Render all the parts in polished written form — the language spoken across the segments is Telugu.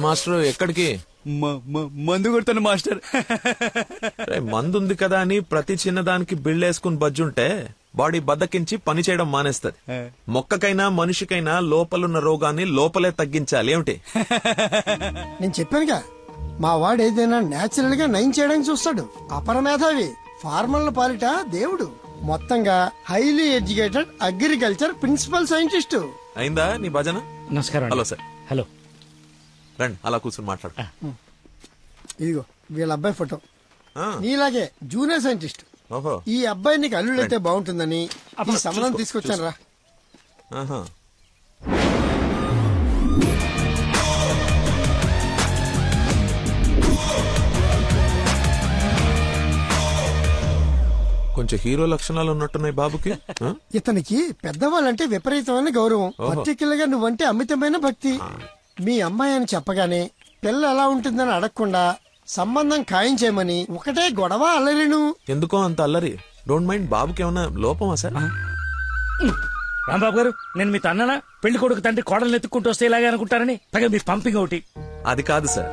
మాస్టర్ ఎక్కడికి? మందు కొడతాను మాస్టర్. మందు ఉంది కదా అని ప్రతి చిన్నదానికి బిళ్ళేసుకుని బజ్జుంటే బాడీ బద్దకించి పని చేయడం మానేస్తది. మొక్కకైనా మనిషికైనా లోపలున్న రోగాన్ని లోపలే తగ్గించాలి. ఏమిటి? నేను చెప్పానుగా, మా వాడు ఏదైనా నేచురల్ గా నయం చేయడానికి చూస్తాడు. అపరమేధావి, ఫార్మల్ పాలిట దేవుడు. మొత్తంగా highly educated agriculture principal scientist. అయిందా నీ భజన? నమస్కారం. Hello sir. హలో, రండి అలా కూర్చొని మాట్లాడు. ఇదిగో వీళ్ళ అబ్బాయి ఫోటో. నీలాగే జూనియర్ సైంటిస్ట్. ఈ అబ్బాయి నీకు అల్లుడైతే బాగుంటుందని ఈ సంబంధం తీసుకొచ్చాను రా. కొంచెం హీరో లక్షణాలు ఉన్నట్టున్నాయి బాబుకి. ఇతనికి పెద్దవాళ్ళంటే విపరీతమైన గౌరవం, పర్టికులర్ గా నువ్వంటే అమితమైన భక్తి. మీ అమ్మాయి అని చెప్పగానే పిల్ల ఎలా ఉంటుందని అడగకుండా సంబంధం ఖాయం చేయమని ఒకటే గొడవ అల్లరిను. ఎందుకో అంత అల్లరి? Don't mind. బాబుకి ఏమన్నా లోపమా సార్? రాంబాబు గారు, నేను మీ తన్ననా? పెళ్లి కొడుకు తండ్రి కోడలు ఎత్తుకుంటూ వస్తే ఇలాగే అనుకుంటారని పైగా మీ పంపింగ్ ఒకటి. అది కాదు సార్,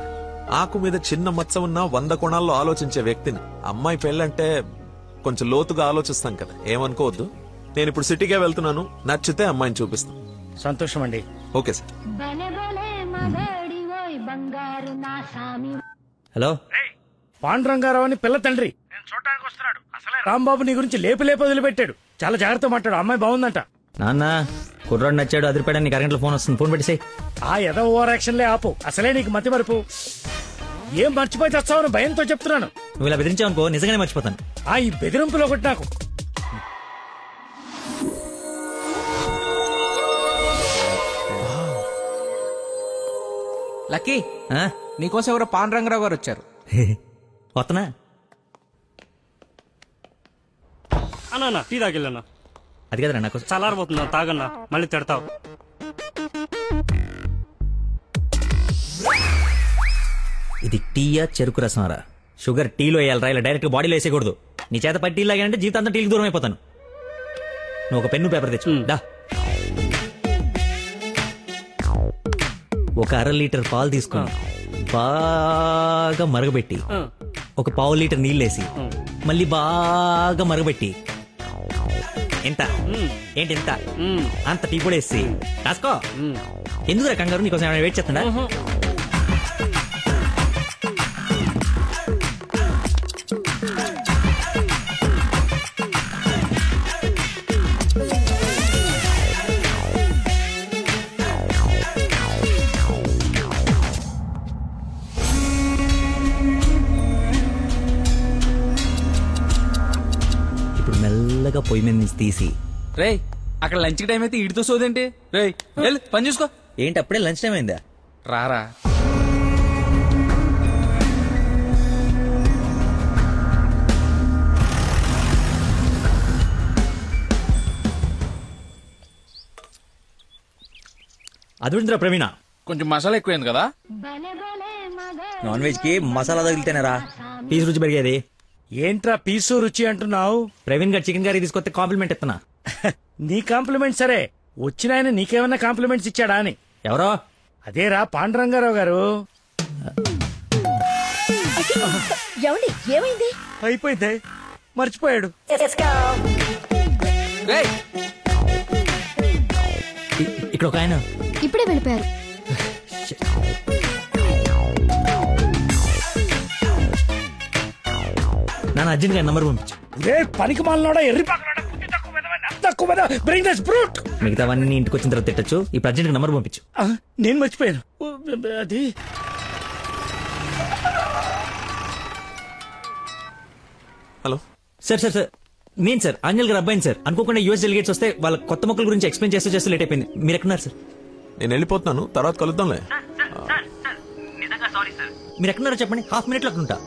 ఆకు మీద చిన్న మచ్చ ఉన్న 100 కోణాల్లో ఆలోచించే వ్యక్తిని. అమ్మాయి పెళ్ళంటే కొంచెం లోతుగా ఆలోచిస్తాం కదా, ఏమనుకోవద్దు. నేను ఇప్పుడు సిటీకే వెళ్తున్నాను, నచ్చితే అమ్మాయిని చూపిస్తాను. సంతోషం అండి. Okay sir. హలో, పాండురంగారావు అని పిల్ల తండ్రి నేను చూడటానికి వస్తున్నాడు. అసలే రాంబాబు నీ గురించి లేపు వదిలిపెట్టాడు. చాలా జాగ్రత్త మాట్లాడు. అమ్మాయి బాగుందంట. నాన్న కుర్రాడు నచ్చాడు, అదిరిపాడని నీకు అరగంటలో ఫోన్ వస్తుంది. ఫోన్ పెట్టేసాయి. ఆ ఎదో ఓవర్ యాక్షన్లే ఆపు. అసలే నీకు మతి మరుపు. ఏం మర్చిపోయి తెస్తావని భయంతో చెప్తున్నాను. నువ్వు ఇలా బెదిరించావనుకో నిజంగానే మర్చిపోతాను. ఈ బెదిరింపులో ఒకటి నాకు. లక్కీ, నీకోసం ఎవరో పాండురంగరావు గారు వచ్చారు. వస్తున్నా అన్నా. టీ తాగిల్లన్నా. అది కదరా నాకు చల్లారబోతున్నా, తాగన్నా, మళ్ళీ తిడతావు. ఇది టీయా చెరుకు రసంరా? షుగర్ టీలో వేయాలరా, ఇలా డైరెక్ట్ బాడీలో వేసేయకూడదు. నీ చేత పట్టి టీ లాగానంటే జీవితాంతా టీకి దూరం అయిపోతాను. నువ్వు ఒక పెన్ను పేపర్ తెచ్చు. డా, ఒక 1/2 లీటర్ పాలు తీసుకుని బాగా మరగబెట్టి ఒక 1/4 లీటర్ నీళ్ళేసి మళ్ళీ బాగా మరగబెట్టి ఎంత ఏంటి ఎంత అంత టీ కూడా వేసి రాసుకో. ఎందుకు కంగారు? నీకోసం ఏమైనా వెయిట్ చేస్తుందా? మెల్లగా పొయ్యి మీద నుంచి తీసి. రేయ్, అక్కడ లంచ్ టైం అయితే ఇడితో సోదేంటి? రేయ్ వెళ్ళు, పని చూసుకో. ఏంటి అప్పుడే లంచ్ టైం అయిందా? రారా. అదుందిరా ప్రవీణ, కొంచెం మసాలా ఎక్కువైంది కదా. నాన్ వెజ్ కి మసాలా తగిలితేనేరా పీసు రుచి పెరిగేది. ఏంట్రా పీసు రుచి అంటున్నావు? ప్రవీణ్ గారు చికెన్ కర్రీ తీసుకొస్తే కాంప్లిమెంట్ ఇస్తున్నా. నీ కాంప్లిమెంట్ సరే, వచ్చిన ఆయన నీకేమన్నా కాంప్లిమెంట్స్ ఇచ్చాడా అని. ఎవరో? అదేరా పాండురంగారావు గారు. ఏమైంది? అయిపోయింది, మర్చిపోయాడు. ఇక్కడ ఒక ఆయన ఇప్పుడే వెళ్ళిపోయారు. నాన్న అర్జున్ గారి నంబర్ పంపించు. పనికి మాలనోడా, ఎర్రి మిగతావన్నీ ఇంటికి వచ్చిన తర్వాత తిట్టచ్చు. ఇప్పుడు అర్జెంట్ నంబర్ పంపించు. నేను మర్చిపోయాను. అది హలో సార్. సార్ నేను సార్ అంజల్ గారు అబ్బాయిని సార్. అనుకోకుండా యూఎస్ డెలిగేట్స్ వస్తే వాళ్ళ కొత్త మొక్కల గురించి ఎక్స్ప్లెయిన్ చేస్తూ లేట్ అయిపోయింది. మీరు ఎక్కడున్నారు సార్? నేను వెళ్ళిపోతున్నాను, తర్వాత కలుద్దాంలే. మీరు ఎక్కడున్నారో చెప్పండి, హాఫ్ మినిట్ లో అక్కడ ఉంటా.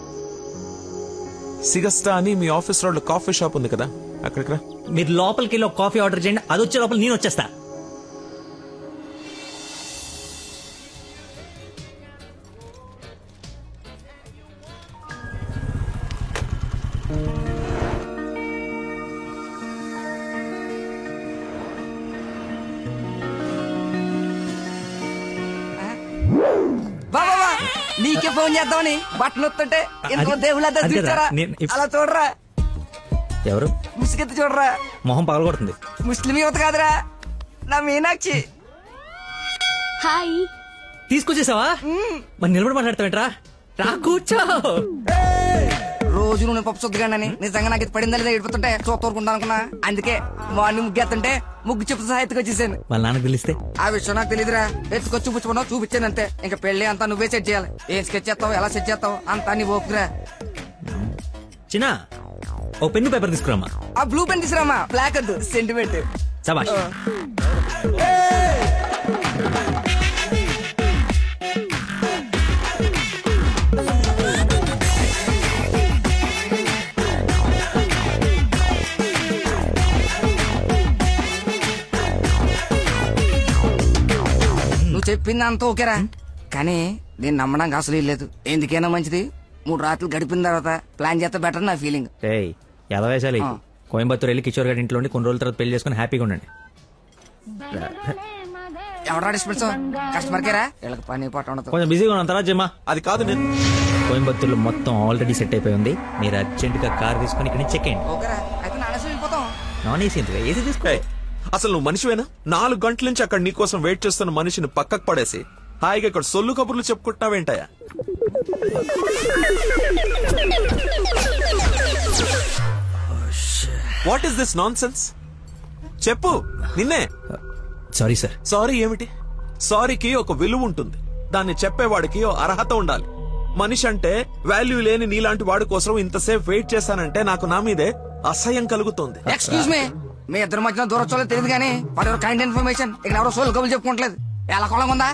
సిగస్టా అని మీ ఆఫీస్ రోడ్ కాఫీ షాప్ ఉంది కదా, అక్కడికి రా. మీరు లోపలికి వెళ్ళి ఒక కాఫీ ఆర్డర్ చేయండి, అది వచ్చే లోపల నేను వచ్చేస్తా. వా నీకే ఫోన్ చేద్దామని బట్టలు వస్తుంటే ఎంతో అది- దేవుళ్ళ అది చూచారా కదా, అలా చూడరా, ఎవరు ముసుగెత్తి చూడరా. మొహం పగలగొడుతుంది. ముస్లిం యువత కాదురా, నా మీనాక్షి. హాయ్. తీసుకొచ్చేసావా? మరి నిలబడి మాట్లాడతావేంట్రా? రా కూర్చో. రోజు నువ్వు పప్పు సొద్దుగానని నిజంగా నాకు ఇది పడిందా లేదా ఏడిపోతుంటే చూస్తూరుకుంటా అనుకున్నా. అందుకే మార్నింగ్ ముగ్గు ఎత్తుంటే ముగ్గు చెప్పు సహా ఎత్తుకొచ్చేసాను. వాళ్ళ నాన్నకు తెలిస్తే ఆ విషయం నాకు తెలియదురా. ఎత్తుకొచ్చి చూపించుకున్నావు, చూపించాను అంతే. ఇంకా పెళ్లి అంతా నువ్వే సెట్ చేయాలి. ఏం స్కెచ్ చేస్తావు, ఎలా సెట్ చేస్తావు అంతా నీ ఓపురా. చిన్న ఓ పెన్ను పేపర్ తీసుకురామా. ఆ బ్లూ పెన్ తీసురామా, బ్లాక్ వద్దు, సెంటిమెంట్. సబాష్. నువ్వు చెప్పింది అంతా ఓకేరా, కానీ నేను నమ్మడానికి అసలు లేదు. ఎందుకైనా మంచిది 3 రాత్రులు గడిపిన తర్వాత ప్లాన్ చేస్తే బెటర్ నా ఫీలింగ్. ఏయ్ ఎలా వేసాలి? కోయంబత్తూర్ వెళ్ళి కిషోర్ గారి ఇంట్లో ఉండి కొన్ని రోజుల తర్వాత పెళ్లి చేసుకుని హ్యాపీగా ఉండండి. ఎవరా డిస్పెన్స్ కస్టమర్ కేరా, వీళ్ళకి పని పాట ఉండదు. కొంచెం బిజీగా ఉన్నాను, తర్వాత జమ్మా. అది కాదు నేను. కోయంబత్తూర్లో మొత్తం ఆల్రెడీ సెట్ అయిపోయి ఉంది. మీరు అర్జెంట్ గా కార్ తీసుకుని ఇక్కడ నుంచి చెక్ అయ్యండి. ఓకేరా, అయితే నానేసి వెళ్ళిపోతాం. నాన్ ఏసీ ఎందుకు? ఏసీ తీసుకో. ఏయ్, అసలు నువ్వు మనిషివేనా? 4 గంటల నుంచి అక్కడ నీకోసం వెయిట్ చేస్తున్న మనిషిని పక్కకు పడేసి హాయిగా ఇక్కడ సొల్లు కబుర్లు చెప్పుకుంటున్నావేంటయా? What is this nonsense? చెప్పు, నిన్నే. Sorry sir. సారీ ఏమిటి? సారీకి ఒక విలువ ఉంటుంది, దాన్ని చెప్పేవాడికి ఓ అర్హత ఉండాలి. మనిషి అంటే వాల్యూ లేని నీలాంటి వాడి కోసం ఇంతసేపు వెయిట్ చేశానంటే నాకు నా మీదే అసహ్యం కలుగుతోంది. ఎక్స్క్యూజ్ మీ, మీ ఇద్దరు మధ్యన దూరం చూడలేదు తెలియదు కానీ వాడు ఎవరు కైండ్ ఇన్ఫర్మేషన్ ఇక్కడ ఎవరో సోల్ కబులు చెప్పుకోవట్లేదు. ఎలా కొలం ఉందా?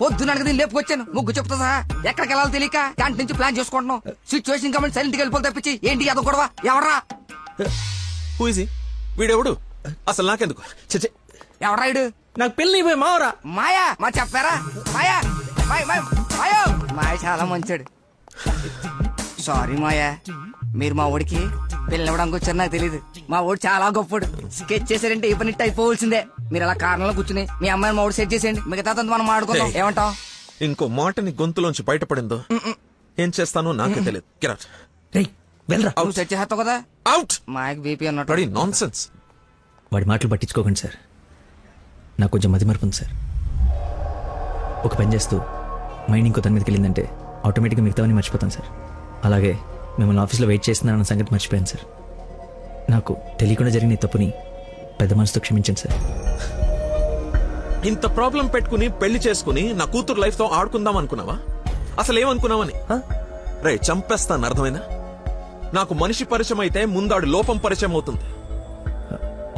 పొద్దున దీన్ని లేపుకొచ్చాను ముగ్గు చెప్తా సహా. ఎక్కడికి వెళ్ళాలో తెలియక క్యాంటీన్ నుంచి ప్లాన్ చేసుకుంటున్నాం. సిచ్యువేషన్ కమెంట్ సైలెంట్ కి వెళ్ళిపోతే తప్పించి ఏంటి అదో గొడవ? ఎవరా Who is he? వీడెవడు? అసలు నాకెందుకు? చచ్చే, ఎవరా ఇడు? నాకు పెళ్లి పోయి మావరా. మాయా మా చెప్పారా? మాయా మాయా మాయ చాలా మంచాడు. సారీ మాయా, మీరు మా ఊడికి పిల్లవడానికి వచ్చారు నాకు తెలియదు. మా ఊడు చాలా గొప్పడు. స్కెచ్ చేశారంటే ఈ పని అయిపోవలసిందే. మీరు అలా కారణంలో కూర్చుని మీ అమ్మాయిని మా ఊడు సెట్ చేసేయండి, మిగతా మనం ఆడుకుందాం. ఏమంటావు? ఇంకో మాటని గొంతులోంచి బయటపడిందో ఏం చేస్తానో నాకే తెలియదు. Get out. రేయ్ వెళ్ళరా. నువ్వు సెట్ చేస్తావు కదా. Out. మాయకు బీపీ అన్నట్టు. Bloody nonsense. వాడి మాటలు పట్టించుకోకండి సార్. నాకు కొంచెం మతిమరుపు ఉంది సార్. ఒక పని చేస్తూ మైండ్ ఇంకో తన మీదకి వెళ్ళిందంటే ఆటోమేటిక్గా మిగతావన్నీ మర్చిపోతాను సార్. అలాగే మిమ్మల్ని ఆఫీస్లో వెయిట్ చేస్తున్నానన్న సంగతి మర్చిపోయాను సార్. నాకు తెలియకుండా జరిగిన ఈ తప్పుని పెద్ద మనసుతో క్షమించండి సార్. ఇంత ప్రాబ్లం పెట్టుకుని పెళ్లి చేసుకుని నా కూతురు లైఫ్ తో ఆడుకుందాం అనుకున్నావా? అసలు ఏమనుకున్నావని? రే చంపేస్తాను, అర్థమైనా? నాకు మనిషి పరిచయం అయితే ముందాడు లోపం పరిచయం అవుతుంది.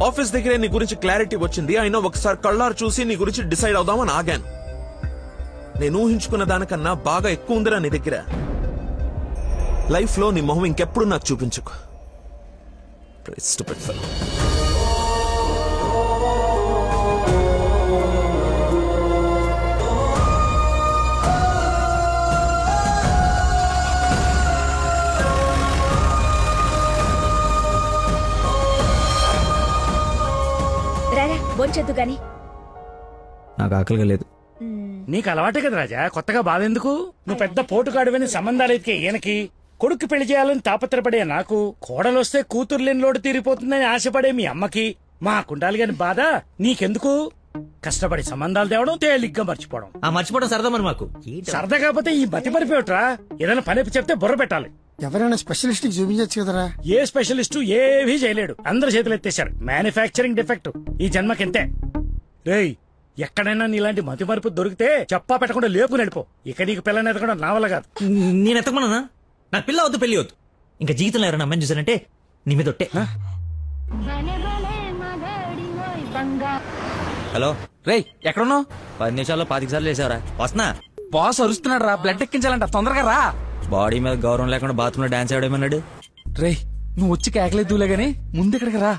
ఆఫీస్ దగ్గరే నీ గురించి క్లారిటీ వచ్చింది, అయినా ఒకసారి కళ్ళారు చూసి నీ గురించి డిసైడ్ అవుదామని ఆగాను. నేను ఊహించుకున్న దానికన్నా బాగా ఎక్కువ ఉందిరా నీ దగ్గర. లైఫ్ లో నీ మొహం ఇంకెప్పుడు నాకు చూపించుకో. Stupid fellow. రారా బొంచొద్దు గాని. నాకు ఆకలిగా లేదు. నీకు అలవాటే కదా రాజా, కొత్తగా బాధెందుకు? నువ్వు పెద్ద పోటుగాడువని సంబంధాలు ఎతికే ఈయనకి, కొడుకు పెళ్లి చేయాలని తాపత్రపడే నాకు, కోడలొస్తే కూతురు లేని లోటు తీరిపోతుందని ఆశపడే మీ అమ్మకి, మాకుండాలి గాని బాధ నీకెందుకు? కష్టపడి సంబంధాలు తేవడం, తేలిగ్గా మర్చిపోవడం. ఆ మర్చిపోవడం సరదా మరి మాకు. సరదా కాకపోతే ఈ మతి మరిపోయట్రా. ఏదైనా పని చెప్తే బుర్ర పెట్టాలి. ఎవరైనా స్పెషలిస్ట్ కి చూపించచ్చు కదరా. ఏ స్పెషలిస్టు ఏవీ చేయలేడు, అందరు చేతులు ఎత్తేశారు. మ్యానుఫ్యాక్చరింగ్ డిఫెక్ట్ ఈ జన్మకింతే. రేయ్, ఎక్కడైనా నీలాంటి మతి మరుపు దొరికితే చెప్పా పెట్టకుండా లేపు నడిపో. ఇక నీకు పిల్లని ఎదగడం నా వల్ల కాదు. నేను ఎత్తకమన్నా? నాకు పిల్ల వద్దు, పెళ్లి వద్దు. ఇంకా జీవితంలో ఎవరైనా అమ్మాయిని చూసానంటే నీ మీద ఒట్టే. హలో రేయ్ ఎక్కడున్నావు? 10 నిమిషాల్లో 25 సార్లు వేసావరా? వస్తున్నా. బాస్ అరుస్తున్నాడు రా, బ్లడ్ ఎక్కించాలంట, తొందరగా రా. బాడీ మీద గౌరవం లేకుండా బాత్రూమ్ లో డాన్స్ ఆడేమన్నాడు. రేయ్ నువ్వు వచ్చి కేకలేదులే గానీ ముందు ఇక్కడికి రా.